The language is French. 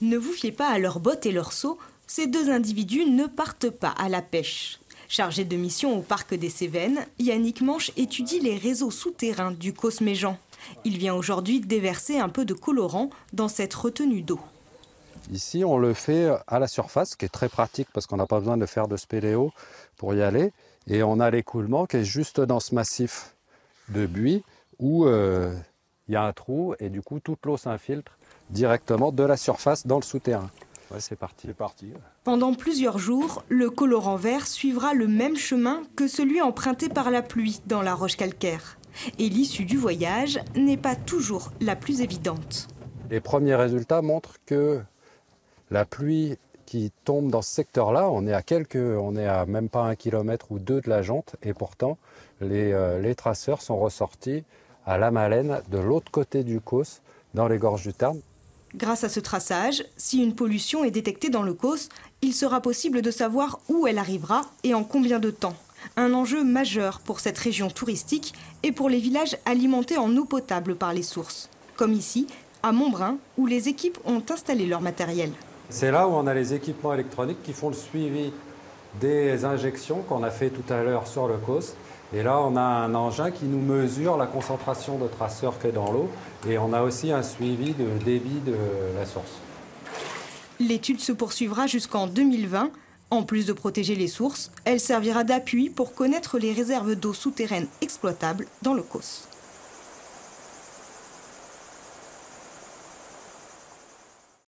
Ne vous fiez pas à leurs bottes et leurs seaux, ces deux individus ne partent pas à la pêche. Chargé de mission au parc des Cévennes, Yannick Manche étudie les réseaux souterrains du Causse-Méjean. Il vient aujourd'hui déverser un peu de colorant dans cette retenue d'eau. Ici, on le fait à la surface, ce qui est très pratique parce qu'on n'a pas besoin de faire de spéléo pour y aller. Et on a l'écoulement qui est juste dans ce massif de buis où il y a un trou et du coup toute l'eau s'infiltre directement de la surface dans le souterrain. Ouais, c'est parti. C'est parti. Pendant plusieurs jours, le colorant vert suivra le même chemin que celui emprunté par la pluie dans la roche calcaire. Et l'issue du voyage n'est pas toujours la plus évidente. Les premiers résultats montrent que la pluie qui tombe dans ce secteur-là, on est à même pas 1 kilomètre ou 2 de la jonte, et pourtant les traceurs sont ressortis à la Malène de l'autre côté du Causse, dans les gorges du Tarn. Grâce à ce traçage, si une pollution est détectée dans le Causse, il sera possible de savoir où elle arrivera et en combien de temps. Un enjeu majeur pour cette région touristique et pour les villages alimentés en eau potable par les sources. Comme ici, à Montbrun, où les équipes ont installé leur matériel. C'est là où on a les équipements électroniques qui font le suivi des injections qu'on a fait tout à l'heure sur le Causse. Et là, on a un engin qui nous mesure la concentration de traceurs qu'il y a dans l'eau. Et on a aussi un suivi de débit de la source. L'étude se poursuivra jusqu'en 2020. En plus de protéger les sources, elle servira d'appui pour connaître les réserves d'eau souterraines exploitables dans le Causse.